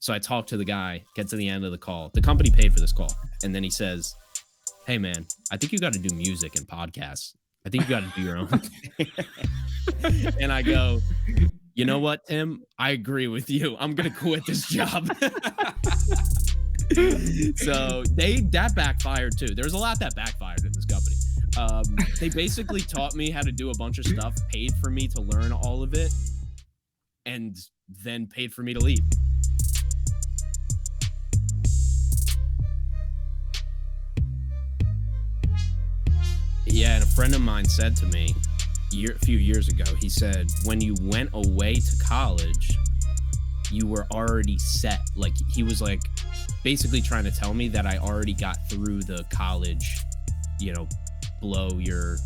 So I talk to the guy, get to the end of the call. The company paid for this call. And then he says, "Hey man, I think you got to do music and podcasts. I think you got to do your own thing." And I go, "You know what, Tim? I agree with you. I'm going to quit this job." So that backfired too. There's a lot that backfired in this company. They basically taught me how to do a bunch of stuff, paid for me to learn all of it, and then paid for me to leave. Yeah, and a friend of mine said to me a few years ago, he said, when you went away to college, you were already set. Like, he was like basically trying to tell me that I already got through the college, blow your,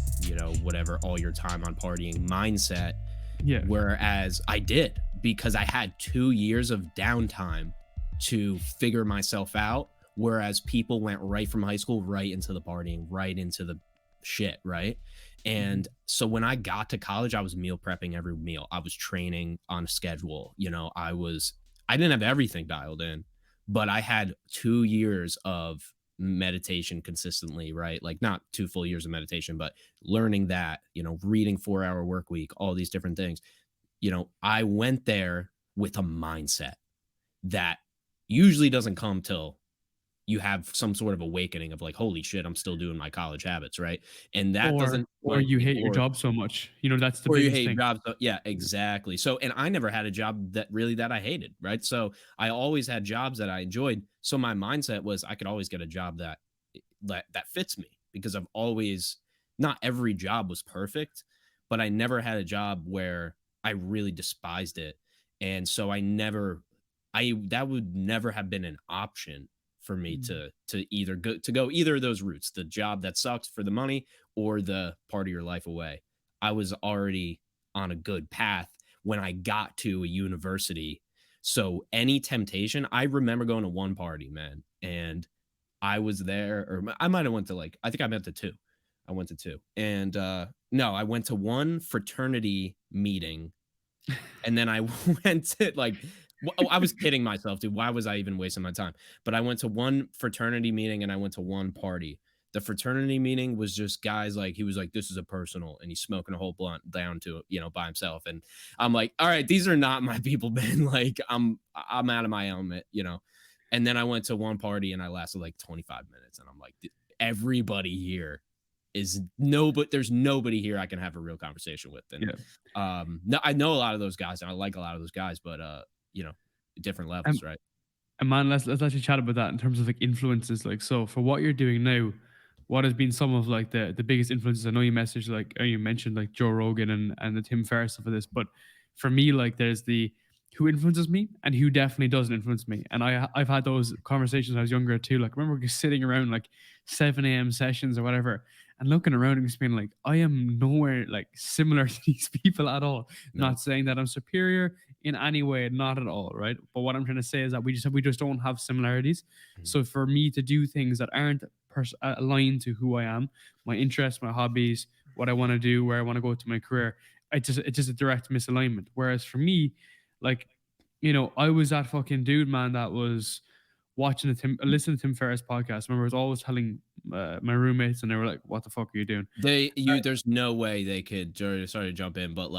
whatever, all your time on partying mindset. Yeah. Whereas I did, because I had 2 years of downtime to figure myself out. Whereas people went right from high school, right into the partying, right into the shit, right? And so when I got to college, I was meal prepping every meal. I was training on a schedule. I didn't have everything dialed in, but I had 2 years of meditation consistently, right? Like, not 2 full years of meditation, but learning that, reading 4-hour work week, all these different things. I went there with a mindset that usually doesn't come till you have some sort of awakening of like, holy shit, I'm still doing my college habits, right? And that or you hate your job so much. That's the biggest thing. Jobs. Yeah, exactly. So, and I never had a job that I hated, right? So I always had jobs that I enjoyed. So my mindset was I could always get a job that fits me, because I've always, not every job was perfect, but I never had a job where I really despised it. And so that would never have been an option for me to either go either of those routes, the job that sucks for the money or the party your life away. I was already on a good path when I got to a university. So any temptation, I remember going to one party, man, and I was there, or I might have went to I think I went to two. I went to two. And no, I went to one fraternity meeting, and then I went to I was kidding myself, dude. Why was I even wasting my time? But I went to one fraternity meeting and I went to one party. The fraternity meeting was just guys, he was like, this is a personal, and he's smoking a whole blunt down to it, by himself. And I'm like, all right, these are not my people, man. I'm out of my element, And then I went to one party and I lasted 25 minutes, and I'm like, everybody here is but there's nobody here I can have a real conversation with. And no, I know a lot of those guys and I like a lot of those guys, but different levels, right? And man, let's actually chat about that in terms of influences. So for what you're doing now, what has been some of the biggest influences? I know you you mentioned Joe Rogan and the Tim Ferriss for this, but for me, there's the who influences me and who definitely doesn't influence me. And I've had those conversations when I was younger too. I remember sitting around 7 a.m. sessions or whatever and looking around and just being I am nowhere similar to these people at all. No. Not saying that I'm superior in any way, not at all, right? But what I'm trying to say is that we just don't have similarities. Mm-hmm. So for me to do things that aren't aligned to who I am, my interests, my hobbies, what I want to do, where I want to go to my career, it's just a direct misalignment. Whereas for me, I was that fucking dude, man, that was listening to Tim Ferriss podcast. I remember I was always telling my roommates, and they were like, what the fuck are you doing? There's no way they could, sorry to jump in, but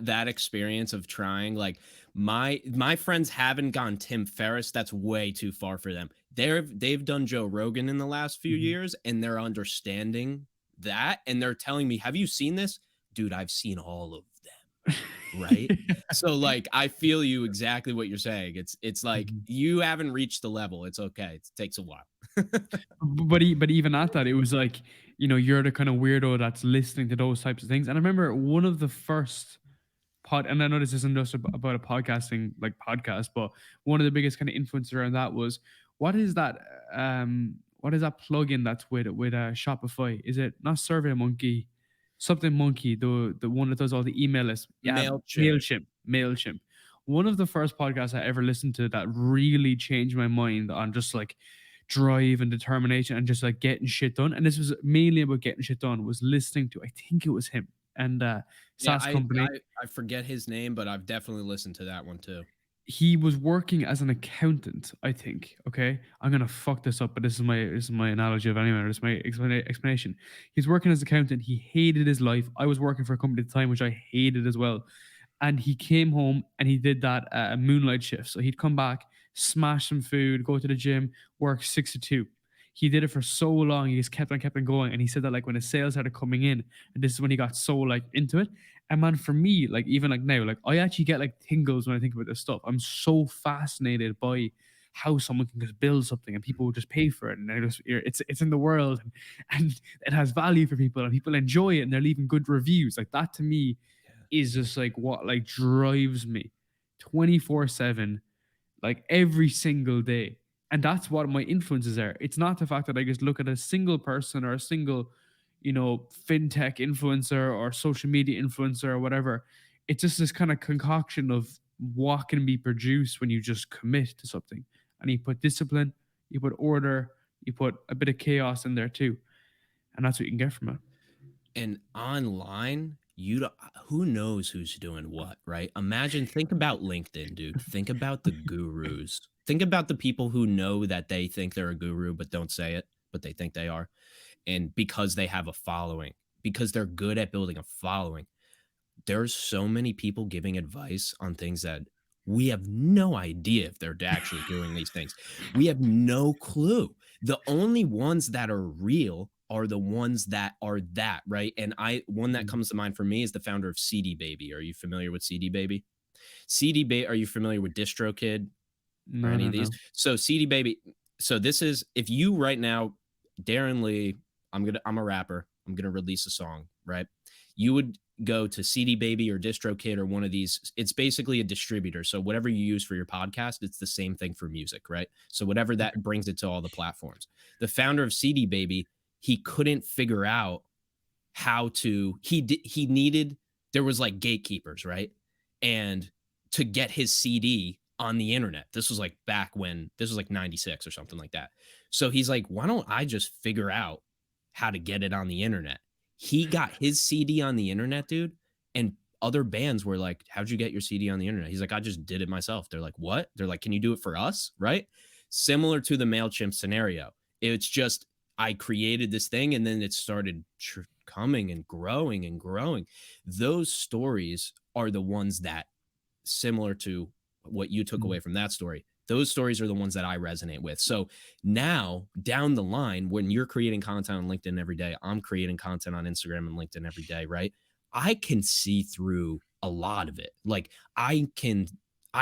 that experience of trying, my friends haven't gone Tim Ferriss. That's way too far for them. They've done Joe Rogan in the last few years, and they're understanding that, and they're telling me, have you seen this? Dude, I've seen all of them. Right. So I feel you exactly what you're saying. It's you haven't reached the level. It's okay. It takes a while. but even at that, it was you're the kind of weirdo that's listening to those types of things. And I remember one of the first and I know this isn't just about a podcasting podcast, but one of the biggest kind of influences around that was, what is that plugin that's with Shopify? Is it not SurveyMonkey? Something Monkey, the one that does all the email lists. Yeah, MailChimp. One of the first podcasts I ever listened to that really changed my mind on just drive and determination and just getting shit done. And this was mainly about getting shit done. Was listening to, I think it was him and SaaS company. I forget his name, but I've definitely listened to that one too. he was working as an accountant, I think. Okay, I'm gonna fuck this up, but this is my analogy of anyway. This is my explanation. He's working as an accountant. He hated his life. I was working for a company at the time, which I hated as well. And he came home and he did that moonlight shift. So he'd come back, smash some food, go to the gym, work 6 to 2. He did it for so long. He just kept on going. And he said that like when his sales started coming in, and this is when he got so like into it. And man, for me, like even like now, like I actually get like tingles when I think about this stuff. I'm so fascinated by how someone can just build something and people will just pay for it, and they're just, it's in the world, and it has value for people and people enjoy it and they're leaving good reviews. Like that to me Yeah. is just like what like drives me 24/7, like every single day. And that's what my influences are. It's not the fact that I just look at a single person or a single, fintech influencer or social media influencer or whatever. It's just this kind of concoction of what can be produced when you just commit to something. And you put discipline, you put order, you put a bit of chaos in there too. And that's what you can get from it. And online, you don't, who knows who's doing what, right? Imagine, think about LinkedIn, dude. Think about the gurus. Think about the people who know that they think they're a guru, but don't say it, but they think they are. And because they have a following, because they're good at building a following, there's so many people giving advice on things that we have no idea if they're actually doing these things. We have no clue. The only ones that are real are the ones that are that, right? And one that Mm. comes to mind for me is the founder of CD Baby. Are you familiar with CD Baby? CD Baby, are you familiar with DistroKid or No, any no, of these? no. So CD Baby, so this is if you right now, Darren Lee, I'm a rapper. I'm gonna release a song, right? You would go to CD Baby or DistroKid or one of these. It's basically a distributor. So whatever you use for your podcast, it's the same thing for music, right? So whatever Okay. that brings it to all the platforms. The founder of CD Baby, he couldn't figure out how to he needed there was like gatekeepers, right? And to get his CD on the internet. This was like back when this was like 96 or something like that. So he's like, "Why don't I just figure out how to get it on the internet?" He got his CD on the internet, dude, and other bands were like, "How'd you get your CD on the internet?" He's like, "I just did it myself." They're like, "What?" They're like, "Can you do it for us?" Right? Similar to the Mailchimp scenario. It's just I created this thing and then it started coming and growing and growing. Those stories are the ones that, similar to what you took away Mm. from that story, those stories are the ones that I resonate with. So now down the line, when you're creating content on LinkedIn every day, I'm creating content on Instagram and LinkedIn every day, right? I can see through a lot of it. Like I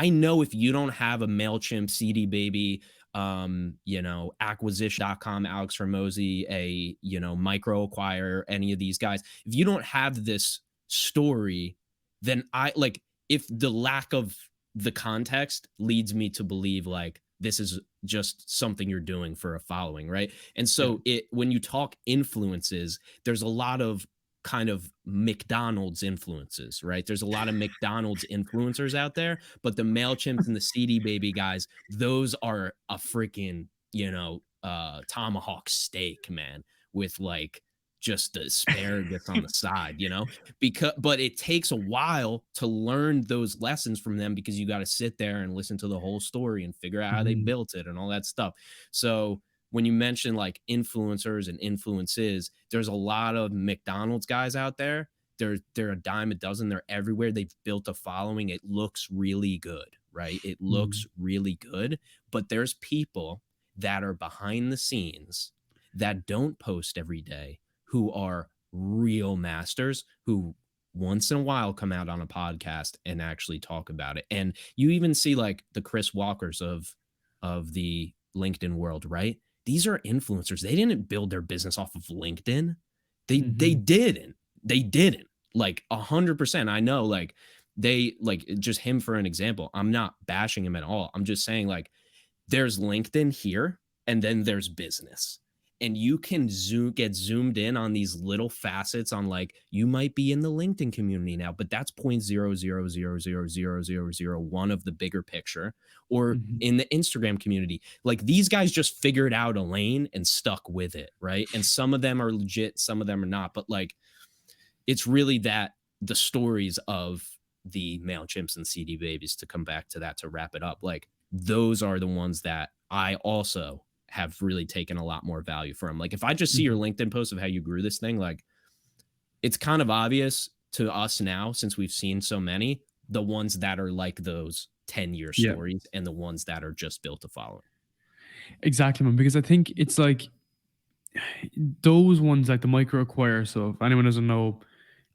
know if you don't have a MailChimp, CD Baby, acquisition.com, Alex Ramosi, micro acquire, any of these guys, if you don't have this story, then I like if the lack of the context leads me to believe like this is just something you're doing for a following, right? And Yeah. so it when you talk influences, there's a lot of kind of McDonald's influences, right? There's a lot of McDonald's influencers out there, but the MailChimps and the CD Baby guys, those are a freaking, tomahawk steak, man, with like just the asparagus on the side, because but it takes a while to learn those lessons from them because you got to sit there and listen to the whole story and figure out how they Mhm. built it and all that stuff. So when you mention like influencers and influences, there's a lot of McDonald's guys out there. They're a dime a dozen. They're everywhere. They've built a following. It looks really good, right? It looks Mhm. really good. But there's people that are behind the scenes that don't post every day who are real masters who once in a while come out on a podcast and actually talk about it. And you even see like the Chris Walkers of the LinkedIn world, right? These are influencers. They didn't build their business off of LinkedIn. They Mhm. didn't. They didn't. Like 100%. I know like they like just him for an example. I'm not bashing him at all. I'm just saying like there's LinkedIn here and then there's business. And you can get zoomed in on these little facets on like you might be in the LinkedIn community now, but that's 0.000000001 of the bigger picture, or Mhm. in the Instagram community. Like these guys just figured out a lane and stuck with it, right? And some of them are legit, some of them are not, but like it's really that the stories of the MailChimps and CD Babies, to come back to that to wrap it up. Like those are the ones that I also have really taken a lot more value from. Like if I just see your Mhm. LinkedIn post of how you grew this thing, like it's kind of obvious to us now, since we've seen so many, the ones that are like those 10-year Yeah, stories and the ones that are just built to follow. exactly, man. Because I think it's like those ones, like the micro acquire. So if anyone doesn't know,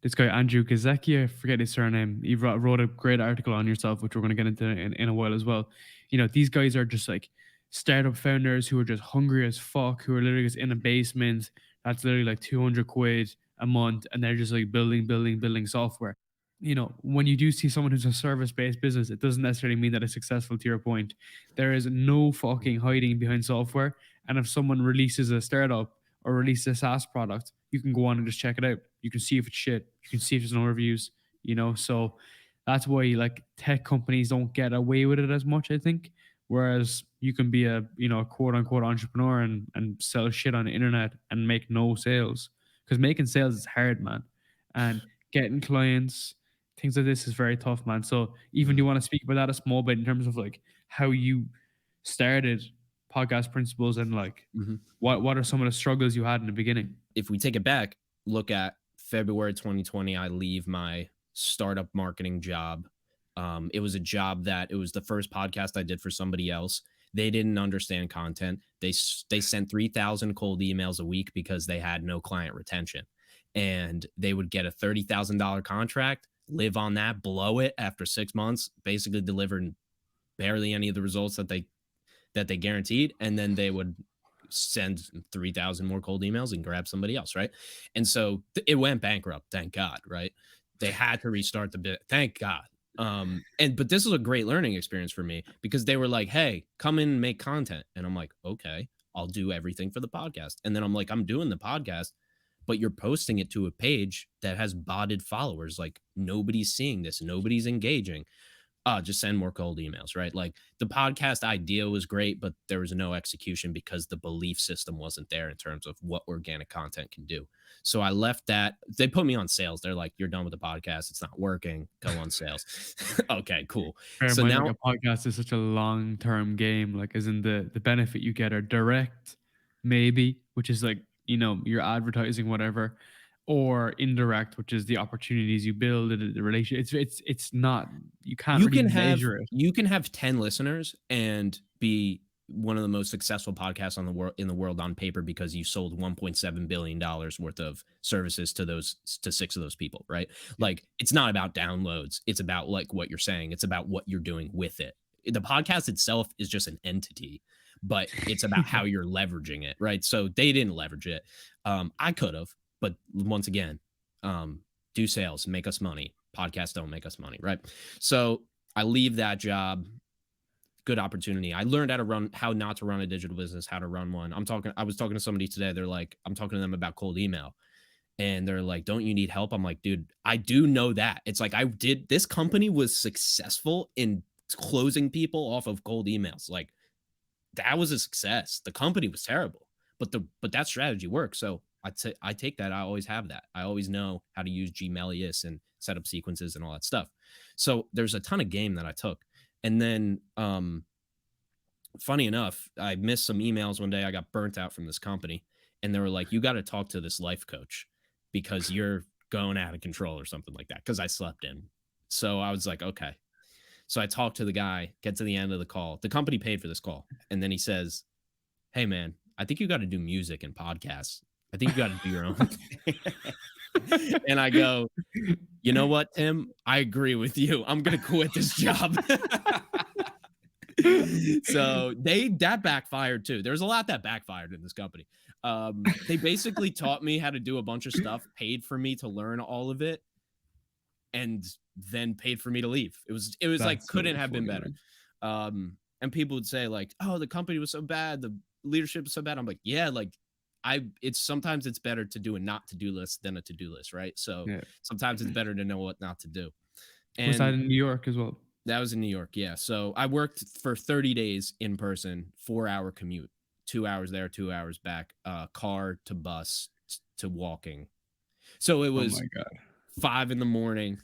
this guy Andrew Gazecki, I forget his surname. He wrote a great article on yourself, which we're going to get into in a while as well. You know, these guys are just like startup founders who are just hungry as fuck, who are literally just in a basement that's literally like 200 quid a month, and they're just like building software. You know, when you do see someone who's a service based business, it doesn't necessarily mean that it's successful. To your point, there is no fucking hiding behind software. And if someone releases a startup or releases a SaaS product, you can go on and just check it out. You can see if it's shit. You can see if there's no reviews, you know? So that's why like tech companies don't get away with it as much, I think. Whereas you can be a, you know, a quote unquote entrepreneur and sell shit on the internet and make no sales. Because making sales is hard, man. And getting clients, things like this is very tough, man. So even do you Mm. want to speak about that a small bit in terms of like how you started podcast principles and like Mhm. what are some of the struggles you had in the beginning? If we take it back, look at February 2020, I leave my startup marketing job. It was a job that it was the first podcast I did for somebody else. They didn't understand content. They sent 3,000 cold emails a week because they had no client retention, and they would get a $30,000 contract, live on that, blow it after 6 months, basically delivering barely any of the results that they guaranteed, and then they would send 3,000 more cold emails and grab somebody else, right? And so it went bankrupt, thank God, right? They had to restart the bit, thank God. And but this was a great learning experience for me because they were like, "Hey, come in and make content." And I'm like, "Okay, I'll do everything for the podcast." And then I'm like, "I'm doing the podcast, but you're posting it to a page that has botted followers. Like nobody's seeing this, nobody's engaging. Just send more cold emails, right? Like the podcast idea was great, but there was no execution because the belief system wasn't there in terms of what organic content can do. So I left that. They put me on sales. They're like, "You're done with the podcast. It's not working. Go on sales." Okay, cool. Bear in So mind, like now a podcast is such a long term game. Like, as in the benefit you get are direct, maybe, which is like, you know, you're advertising whatever, or indirect, which is the opportunities you build and the relation. It's not, you can't you really can have measure it. 10 listeners and be one of the most successful podcasts on the world in the world on paper because you sold 1.7 billion dollars worth of services to those to six of those people, right? Yeah. Like it's not about downloads, it's about like what you're saying, it's about what you're doing with it. The podcast itself is just an entity, but it's about Yeah. how you're leveraging it, right? So they didn't leverage it. I could have, but once again, um do sales, make us money. Podcasts don't make us money, right? So I leave that job. Good opportunity. I learned how not to run a digital business, how to run one. I was talking to somebody today. They're like, I'm talking to them about cold email. And they're like, "Don't you need help?" I'm like, "Dude, I do know that." It's like this company was successful in closing people off of cold emails. Like that was a success. The company was terrible, but that strategy works. So I take that. I always have that. I always know how to use Gmailius and set up sequences and all that stuff. So there's a ton of game that I took, and then funny enough, I missed some emails one day. I got burnt out from this company, and they were like, "You got to talk to this life coach because you're going out of control or something like that." Because I slept in, so I was like, "Okay." So I talked to the guy, get to the end of the call. The company paid for this call. And then he says, "Hey, man, I think you got to do music and podcasts. I think you got to do your own thing." And I go, "You know what, Tim? I agree with you. I'm going to quit this job." So that backfired too. There's a lot that backfired in this company. They basically taught me how to do a bunch of stuff, paid for me to learn all of it, and then paid for me to leave. It was like That's so couldn't have been funny, better. man. And people would say like, "Oh, the company was so bad, the leadership was so bad." I'm like, "Yeah, like it's sometimes it's better to do a not to do list than a to do list, right? So Yeah. sometimes it's better to know what not to do." Was that And in New York as well? that was in New York, yeah. So I worked for 30 days in person, 4 hour commute, 2 hours there, 2 hours back, car to bus to walking. So it Oh my was God. 5 in the morning,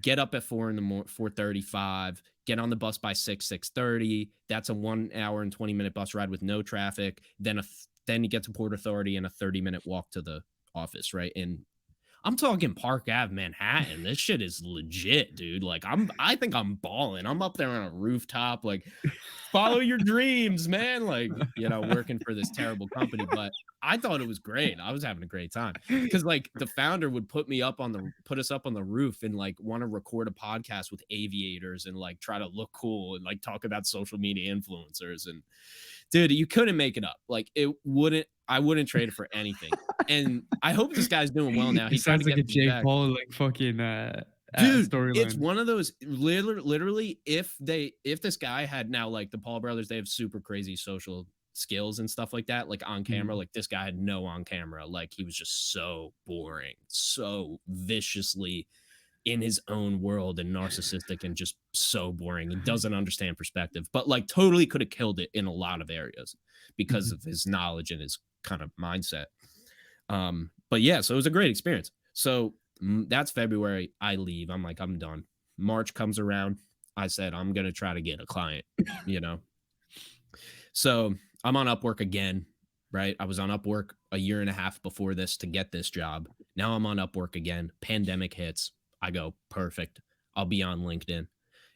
get up at 4:35, get on the bus by 6:30. That's a 1 hour and 20-minute bus ride with no traffic. Then you get to Port Authority and a 30-minute walk to the office, right? And I'm talking Park Ave, Manhattan. This shit is legit, dude. Like I think I'm balling. I'm up there on a rooftop, like follow your dreams, man. Like, working for this terrible company. But I thought it was great. I was having a great time. Cause like the founder would put us up on the roof and like want to record a podcast with aviators and like try to look cool and like talk about social media influencers. And dude, you couldn't make it up. Like I wouldn't trade it for anything. And I hope this guy's doing well now. He It tried to sounds like get a me Jake back. Paul like fucking Dude, it's storyline. one of those literally if this guy had now like the Paul brothers, they have super crazy social skills and stuff like that, like on camera. Mm. Like this guy had no on camera. Like he was just so boring, so viciously in his own world and narcissistic and just so boring and doesn't understand perspective, but like totally could have killed it in a lot of areas because Mhm. of his knowledge and his kind of mindset. But yeah, so it was a great experience. So that's February. I leave. I'm like, I'm done. March comes around. I said, I'm going to try to get a client, you know? So I'm on Upwork again, right? I was on Upwork a year and a half before this to get this job. Now I'm on Upwork again. Pandemic hits. I go, perfect. I'll be on LinkedIn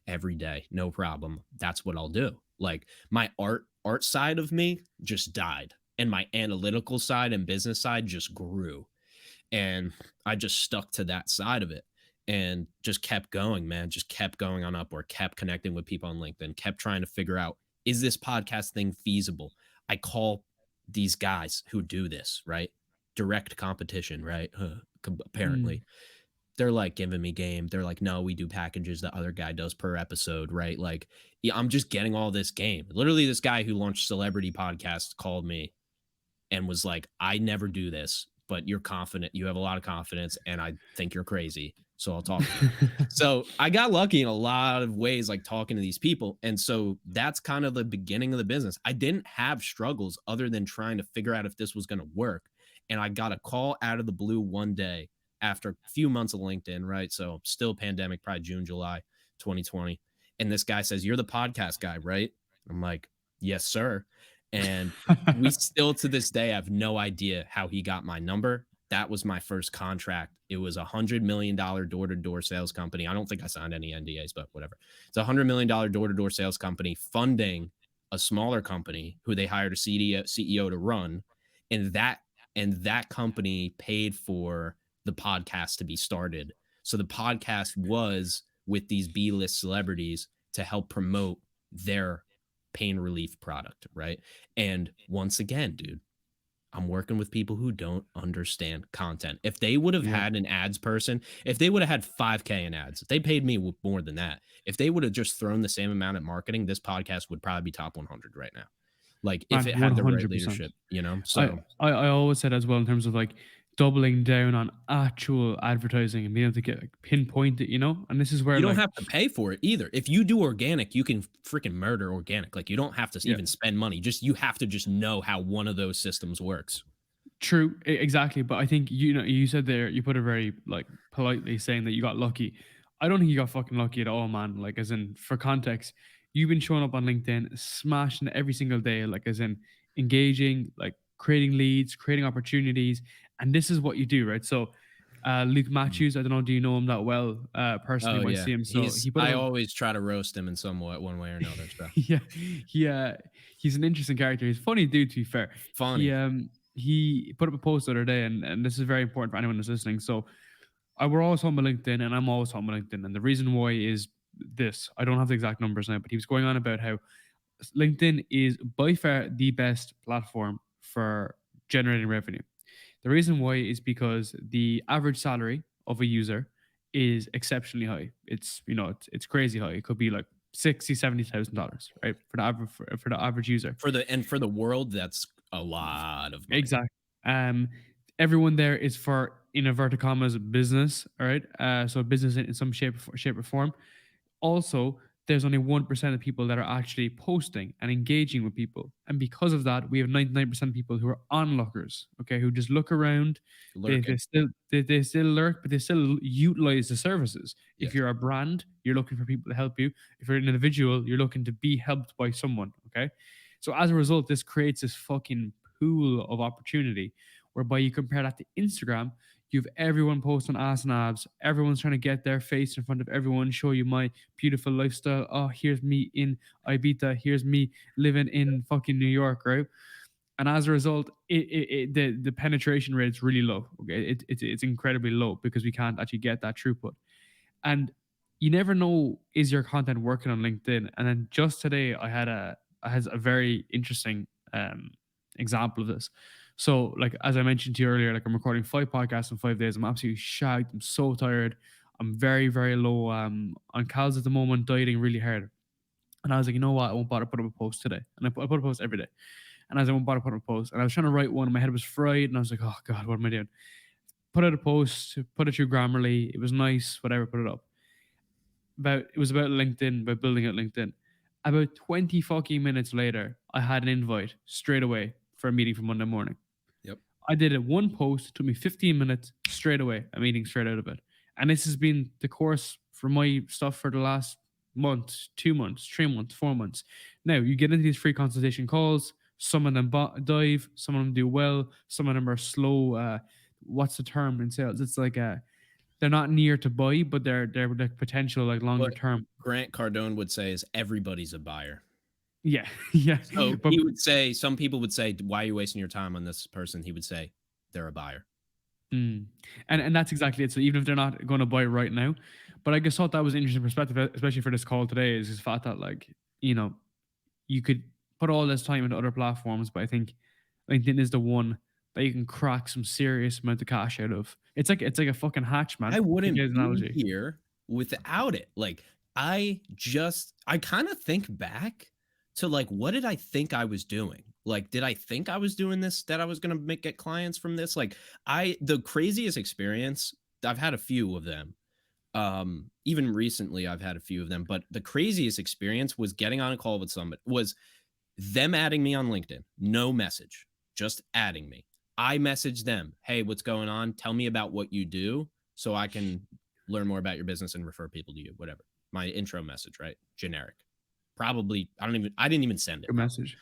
every day. No problem. That's what I'll do. Like my art side of me just died and my analytical side and business side just grew. And I just stuck to that side of it and just kept going, man. Just kept going on Upwork, kept connecting with people on LinkedIn, kept trying to figure out, is this podcast thing feasible? I call these guys who do this, right? Direct competition, right? Mm. Apparently. They're like giving me game. They're like, no, we do packages the other guy does per episode, right? Like, yeah, I'm just getting all this game. Literally, this guy who launched Celebrity Podcast called me and was like, I never do this, but you're confident. You have a lot of confidence, and I think you're crazy. So I'll talk to you. So I got lucky in a lot of ways, like talking to these people. And so that's kind of the beginning of the business. I didn't have struggles other than trying to figure out if this was going to work. And I got a call out of the blue one day after a few months of LinkedIn, right? So still pandemic, probably June, July 2020. And this guy says, you're the podcast guy, right? I'm like, yes, sir. And we still to this day have no idea how he got my number. That was my first contract. It was $100 million door-to-door sales company. I don't think I signed any NDAs, but whatever. It's $100 million door-to-door sales company funding a smaller company who they hired a CEO to run, and that company paid for the podcast to be started. So the podcast was with these B-list celebrities to help promote their pain relief product, right? And once again, dude, I'm working with people who don't understand content. If they would have Yeah. had an ads person, if they would have had 5K in ads, they paid me more than that. If they would have just thrown the same amount at marketing, this podcast would probably be top 100 right now. Like if Man, it had the right 100%. leadership, you know? I, So I always said as well in terms of like doubling down on actual advertising and being able to get like, pinpoint it, and this is where you don't like have to pay for it either. If you do organic, you can freaking murder organic. Like you don't have to yeah, even spend money. Just you have to just know how one of those systems works. true, exactly. But I think you said there you put it very like politely saying that you got lucky. I don't think you got fucking lucky at all, man. Like as in for context, you've been showing up on LinkedIn, smashing every single day, like as in engaging, like creating leads, creating opportunities, and this is what you do, right? So Luke Mhm. Matthews, I don't know, do you know him that well? Personally, Oh might yeah. see him. So he put up I a always try to roast him in somewhat one way or another. So yeah, he he's an interesting character. He's a funny dude to be fair. funny. He put up a post the other day and this is very important for anyone who's listening. So we're always talking about LinkedIn and I'm always talking about LinkedIn. And the reason why is this. I don't have the exact numbers now, but he was going on about how LinkedIn is by far the best platform for generating revenue. The reason why is because the average salary of a user is exceptionally high. It's crazy high. It could be like 60, $70,000, right? For the average user. For the world, that's a lot of money. Exactly. Um, everyone there is for in inverted commas business, all right? So business in some shape or form. Also, there's only 1% of people that are actually posting and engaging with people. And because of that, we have 99% of people who are onlookers, okay, who just look around. Lurking. They still lurk, but they still utilize the services. If Yes. you're a brand, you're looking for people to help you. If you're an individual, you're looking to be helped by someone, okay? So as a result, this creates this fucking pool of opportunity whereby you compare that to Instagram. You've everyone posting ass and abs. Everyone's trying to get their face in front of everyone, show you my beautiful lifestyle. Oh, here's me in Ibiza. Here's me living in fucking New York, right? And as a result, the penetration rate is really low. Okay, it's incredibly low because we can't actually get that throughput. And you never know, is your content working on LinkedIn? And then just today, I had a very interesting example of this. So, like as I mentioned to you earlier, like I'm recording 5 podcasts in 5 days. I'm absolutely shagged. I'm so tired. I'm very very low on calories at the moment, dieting really hard. And I was like, you know what? I won't bother put up a post today. And I put a post every day. And I was like, I won't bother put up a post. And I was trying to write one, and my head was fried. And I was like, oh God, what am I doing? Put out a post, put it through Grammarly. It was nice, whatever, put it up. It was about LinkedIn, about building out LinkedIn. About 20 fucking minutes later, I had an invite straight away for a meeting for Monday morning. Yep. I did it one post, it took me 15 minutes straight away, a meeting straight out of it. And this has been the course for my stuff for the last month, 2 months, 3 months, 4 months. Now, you get into these free consultation calls. Some of them dive, some of them do well, some of them are slow. What's the term in sales? It's like they're not near to buy, but they're the potential like longer What term. Grant Cardone would say is everybody's a buyer. Yeah, yeah. So But he would say, some people would say, why are you wasting your time on this person? He would say, they're a buyer. mm. And that's exactly it. So even if they're not going to buy right now, but I just thought that was an interesting perspective, especially for this call today, is the fact that like you could put all this time into other platforms, but I think LinkedIn is the one that you can crack some serious amount of cash out of. It's like a fucking hatch, man. I To wouldn't get an be analogy. here without it. Like, I kind of think back to like, what did I think I was doing? Like, did I think I was doing this, that I was going to get clients from this? Like, the craziest experience, I've had a few of them. Even recently I've had a few of them, but the craziest experience was getting on a call with somebody, was them adding me on LinkedIn, no message, just adding me. I messaged them, hey, what's going on? Tell me about what you do so I can learn more about your business and refer people to you, whatever. My intro message, right? Generic. Probably, I didn't even send it, Good probably. message.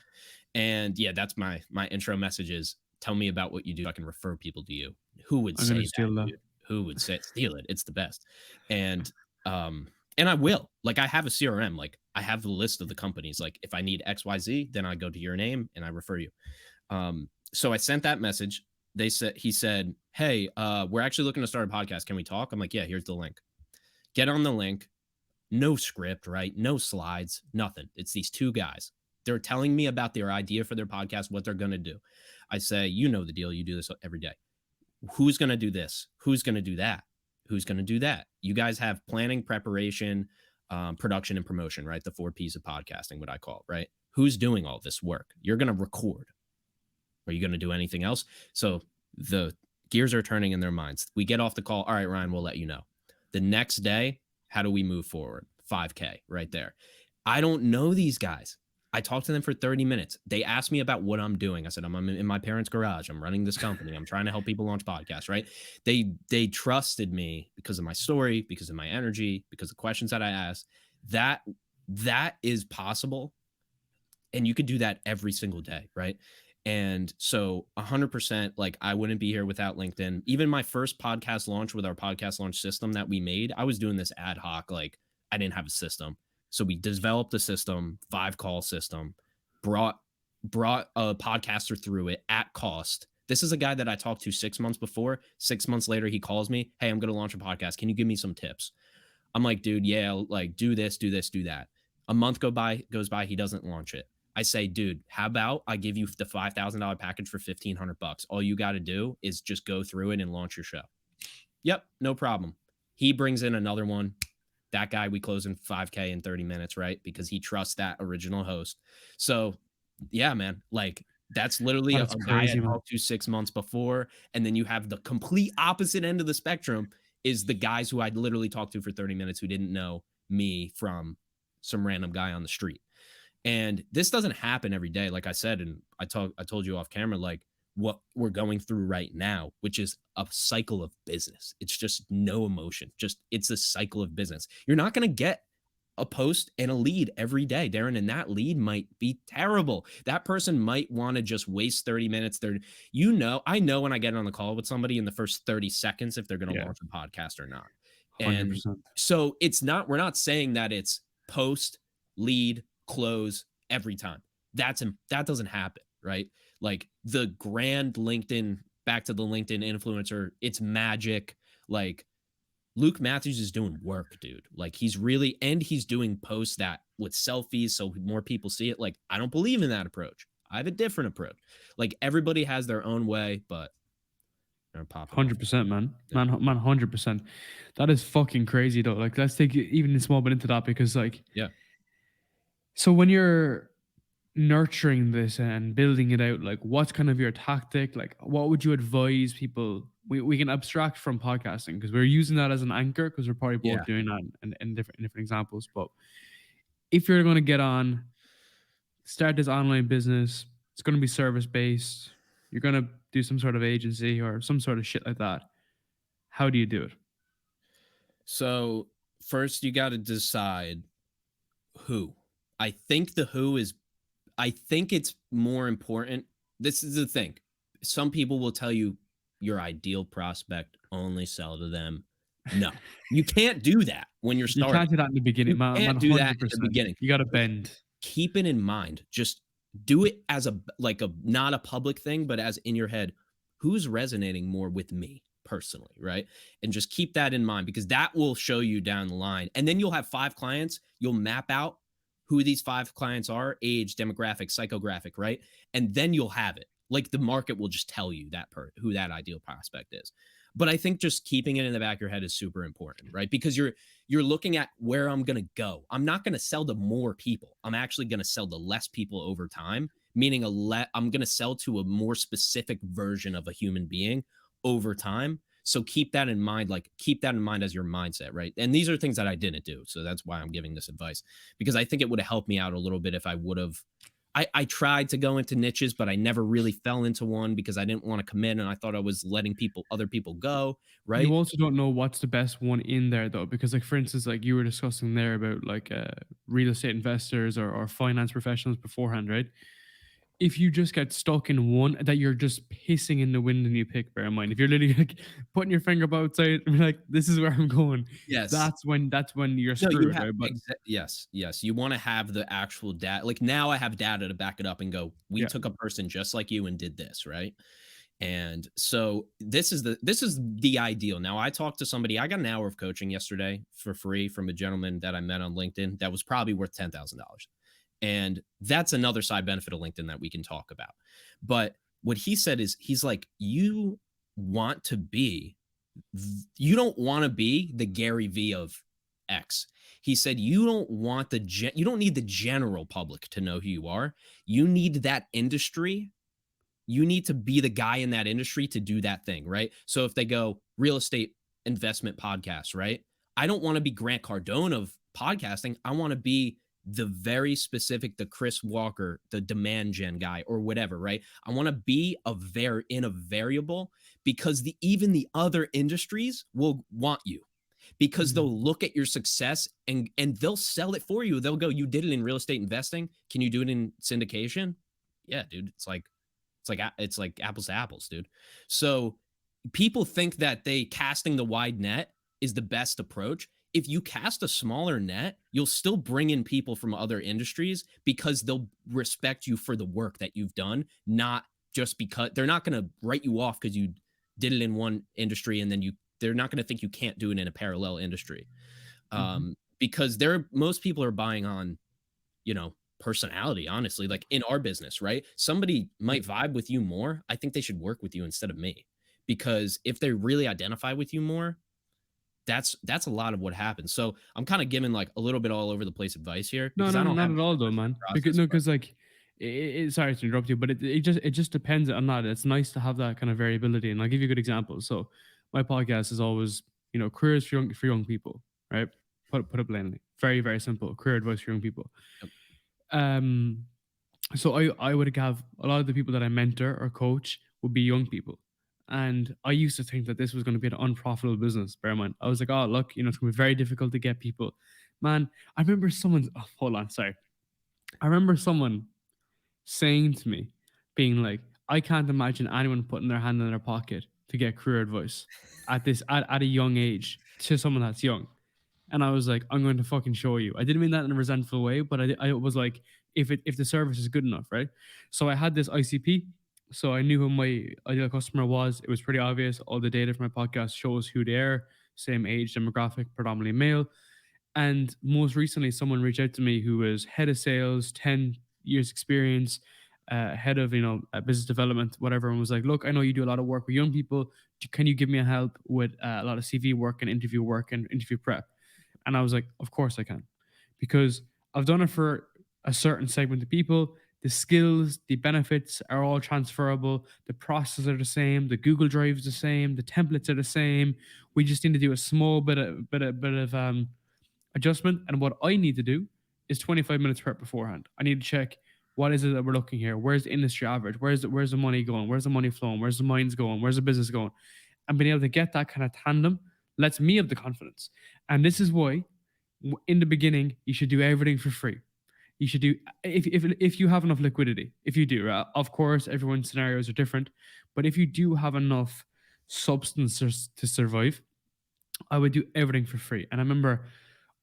And yeah, that's my intro message is, tell me about what you do so I can refer people to you. Who would I'm say gonna that, steal that. dude? Who would say steal it? It's the best. And um and I will. Like, I have a CRM. Like, I have the list of the companies. Like, if I need XYZ, then I go to your name and I refer you. So I sent that message. He said, hey, we're actually looking to start a podcast. Can we talk? I'm like, yeah, here's the link. Get on the link. No script, right? No slides, nothing. It's these two guys. They're telling me about their idea for their podcast, what they're going to do. I say, you know the deal. You do this every day. Who's going to do this? Who's going to do that? Who's going to do that? You guys have planning, preparation, production, and promotion, right? The 4 P's of podcasting, what I call it, right? Who's doing all this work? You're going to record. Are you going to do anything else? So the gears are turning in their minds. We get off the call. All right, Ryan, we'll let you know. The next day, how do we move forward? 5K right there. I don't know these guys. I talked to them for 30 minutes. They asked me about what I'm doing. I said, I'm in my parents' garage. I'm running this company. I'm trying to help people launch podcasts, right? They trusted me because of my story, because of my energy, because of the questions that I asked. That is possible. And you could do that every single day, right? And so 100%, like, I wouldn't be here without LinkedIn. Even my first podcast launch with our podcast launch system that we made, I was doing this ad hoc. Like, I didn't have a system. So we developed a system, 5 call system, brought a podcaster through it at cost. This is a guy that I talked to 6 months before. 6 months later, he calls me, hey, I'm going to launch a podcast. Can you give me some tips? I'm like, dude, yeah, like, do this, do this, do that. A month goes by, he doesn't launch it. I say, dude, how about I give you the $5,000 package for $1,500? All you got to do is just go through it and launch your show. Yep, no problem. He brings in another one. That guy, we close in 5K in 30 minutes, right? Because he trusts that original host. So yeah, man, like, that's literally a That's guy I crazy, man. talked to 6 months before. And then you have the complete opposite end of the spectrum, is the guys who I'd literally talked to for 30 minutes who didn't know me from some random guy on the street. And this doesn't happen every day. Like I said, and I told you off camera, like what we're going through right now, which is a cycle of business. It's just no emotion. Just it's a cycle of business. You're not going to get a post and a lead every day, Darren, and that lead might be terrible. That person might want to just waste 30 minutes. I know when I get on the call with somebody in the first 30 seconds if they're going to Yeah, launch a podcast or not. And 100%. so we're not saying that it's post, lead, close every time. That doesn't happen, right? Like the grand LinkedIn, back to the LinkedIn influencer, it's magic. Like Luke Matthews is doing work, dude. Like he's doing posts that with selfies so more people see it. Like I don't believe in that approach. I have a different approach. Like everybody has their own way, but they're popping off. 100%, man. Yeah. 100%. That is fucking crazy though. Like, let's take even a small bit into that because, like, Yeah. so when you're nurturing this and building it out, like, what's kind of your tactic? Like, what would you advise people? We can abstract from podcasting because we're using that as an anchor because we're probably Yeah. both doing that in different examples. But if you're going to get on, start this online business, it's going to be service based. You're going to do some sort of agency or some sort of shit like that. How do you do it? So first you got to decide who. I think the who is I think it's more important. This is the thing. Some people will tell you your ideal prospect, only sell to them. No, you can't do that when you're You can't starting. do that in the beginning, You man. can't do that in the 100%. beginning. You got to bend. Keep it in mind. Just do it as a like a not a public thing, but as in your head, who's resonating more with me personally, right? And just keep that in mind because that will show you down the line. And then you'll have 5 clients, you'll map out who these 5 clients are, age, demographic, psychographic, right? And then you'll have it. Like the market will just tell you who that ideal prospect is. But I think just keeping it in the back of your head is super important, right? Because you're looking at where I'm going to go. I'm not going to sell to more people. I'm actually going to sell to less people over time, meaning I'm going to sell to a more specific version of a human being over time. So keep that in mind, like keep that in mind as your mindset, right? And these are things that I didn't do. So that's why I'm giving this advice because I think it would have helped me out a little bit if I would have. I tried to go into niches, but I never really fell into one because I didn't want to commit and I thought I was letting other people go, You right? also don't know what's the best one in there though, because, like, for instance, like you were discussing there about like real estate investors or finance professionals beforehand, right? If you just get stuck in one that you're just pissing in the wind and you pick, bear in mind, if you're literally like putting your finger up outside and be like, this is where I'm going, Yes. that's when you're No, you screwed, have right? But yes, yes. You want to have the actual data. Like now I have data to back it up and go, we yeah, took a person just like you and did this, right? And so this is the ideal. Now I talked to somebody, I got an hour of coaching yesterday for free from a gentleman that I met on LinkedIn that was probably worth $10,000. And that's another side benefit of LinkedIn that we can talk about. But what he said is he's like, want to be you don't want to be the Gary V of X. He said you don't need the general public to know who you are. You need that industry. You need to be the guy in that industry to do that thing, right? So if they go real estate investment podcast, right? I don't want to be Grant Cardone of podcasting. I want to be the very specific, the Chris Walker, the demand gen guy, or whatever, right? I want to be in a variable because even the other industries will want you because mhm. they'll look at your success and they'll sell it for you. They'll go, you did it in real estate investing. Can you do it in syndication? Yeah, dude. It's like apples to apples, dude. So people think that casting the wide net is the best approach. If you cast a smaller net, you'll still bring in people from other industries because they'll respect you for the work that you've done, not just because they're not going to write you off because you did it in one industry and then they're not going to think you can't do it in a parallel industry. Mhm. Because most people are buying on, personality, honestly, like in our business, right? Somebody might vibe with you more. I think they should work with you instead of me because if they really identify with you more, that's a lot of what happens. So I'm kind of giving like a little bit all over the place advice here No, because no, I no, don't not have at a all though, specific man. Because process, no, but because like, sorry to interrupt you, but it just depends on that. It's nice to have that kind of variability, and I'll give you a good example. So, my podcast is always, careers for young people, right? Put it plainly. Very, very simple. Career advice for young people. Yep. Um, so I would have a lot of the people that I mentor or coach would be young people. And I used to think that this was going to be an unprofitable business. Bear in mind, I was like, oh, look, it's going to be very difficult to get people. Man, I remember someone, oh, hold on, sorry. I remember someone saying to me, being like, I can't imagine anyone putting their hand in their pocket to get career advice at a young age to someone that's young. And I was like, I'm going to fucking show you. I didn't mean that in a resentful way, but I was like, if the service is good enough, right? So I had this ICP, so I knew who my ideal customer was. It was pretty obvious. All the data from my podcast shows who they are, same age demographic, predominantly male. And most recently, someone reached out to me who was head of sales, 10 years experience, head of business development, whatever, and was like, "Look, I know you do a lot of work with young people. Can you give me a help with a lot of CV work and interview work and interview prep?" And I was like, "Of course I can, because I've done it for a certain segment of people. The skills, the benefits are all transferable. The processes are the same. The Google Drive is the same. The templates are the same. We just need to do a small bit of adjustment. And what I need to do is 25 minutes prep beforehand. I need to check what is it that we're looking here. Where's the industry average? Where's the money going? Where's the money flowing? Where's the minds going? Where's the business going? And being able to get that kind of tandem lets me have the confidence. And this is why, in the beginning, you should do everything for free. You should do if you have enough liquidity. If you do, right? Of course, everyone's scenarios are different, but if you do have enough substance to survive, I would do everything for free. And I remember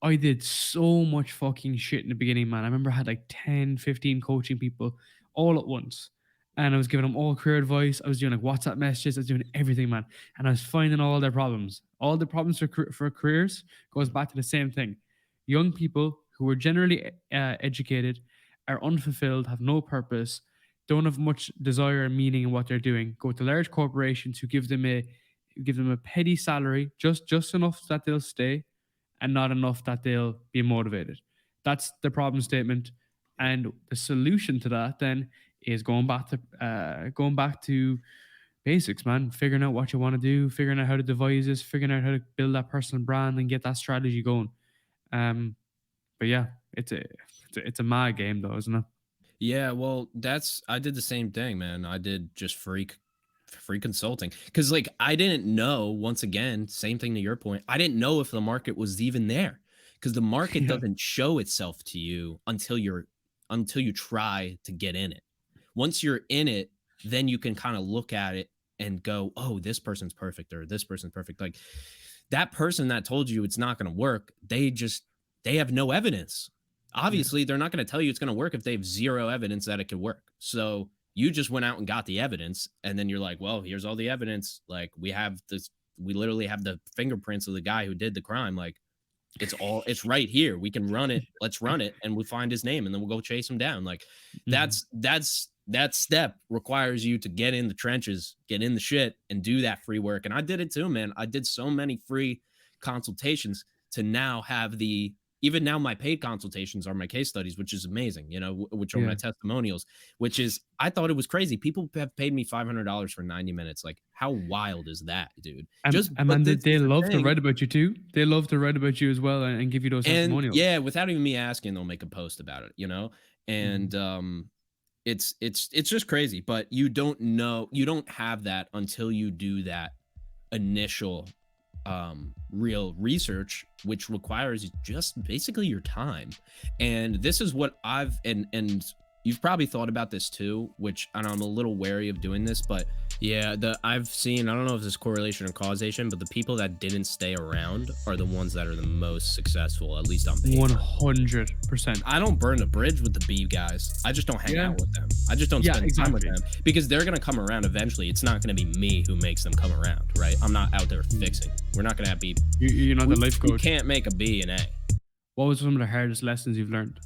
I did so much fucking shit in the beginning, man. I remember I had like 10, 15 coaching people all at once. And I was giving them all career advice. I was doing like WhatsApp messages. I was doing everything, man. And I was finding all their problems. All the problems for careers goes back to the same thing. Young people who are generally educated, are unfulfilled, have no purpose, don't have much desire and meaning in what they're doing, go to large corporations who give them a petty salary, just enough that they'll stay, and not enough that they'll be motivated. That's the problem statement. And the solution to that then is going back to basics, man. Figuring out what you want to do, figuring out how to devise this, figuring out how to build that personal brand and get that strategy going. But yeah, it's a mad game though, isn't it? Yeah, well, I did the same thing, man. I did just free consulting because like I didn't know, once again, same thing to your point, I didn't know if the market was even there because the market Yeah. doesn't show itself to you until you try to get in it. Once you're in it, then you can kind of look at it and go, oh, this person's perfect or this person's perfect. Like that person that told you it's not going to work, they have no evidence. Yeah. Obviously, they're not going to tell you it's going to work if they have zero evidence that it could work. So you just went out and got the evidence, and then you're like, well, here's all the evidence. Like we literally have the fingerprints of the guy who did the crime. Like it's right here. We can run it. Let's run it, and we'll find his name, and then we'll go chase him down. Like Mhm. that step requires you to get in the trenches, get in the shit, and do that free work. And I did it too, man. I did so many free consultations to now have even now my paid consultations are my case studies, which is amazing, which are my Yeah. testimonials, which is, I thought it was crazy. People have paid me $500 for 90 minutes. Like, how wild is that, dude? And But man, this they is the love to thing. write about you too. They love to write about you as well and give you those And testimonials. yeah, without even me asking, they'll make a post about it. Mhm. And it's just crazy, but you don't have that until you do that initial real research, which requires just basically your time. And this is what and you've probably thought about this too, which, and I'm a little wary of doing this, but yeah, I've seen, I don't know if there's correlation or causation, but the people that didn't stay around are the ones that are the most successful, at least on paper. 100%. I don't burn the bridge with the B guys. I just don't hang Yeah. out with them. I just don't Yeah, spend time with exactly. them because they're going to come around eventually. It's not going to be me who makes them come around, right? I'm not out there Mm. fixing. We're not going to have B. You're not the life We coach. can't make a B and A. What was some of the hardest lessons you've learned?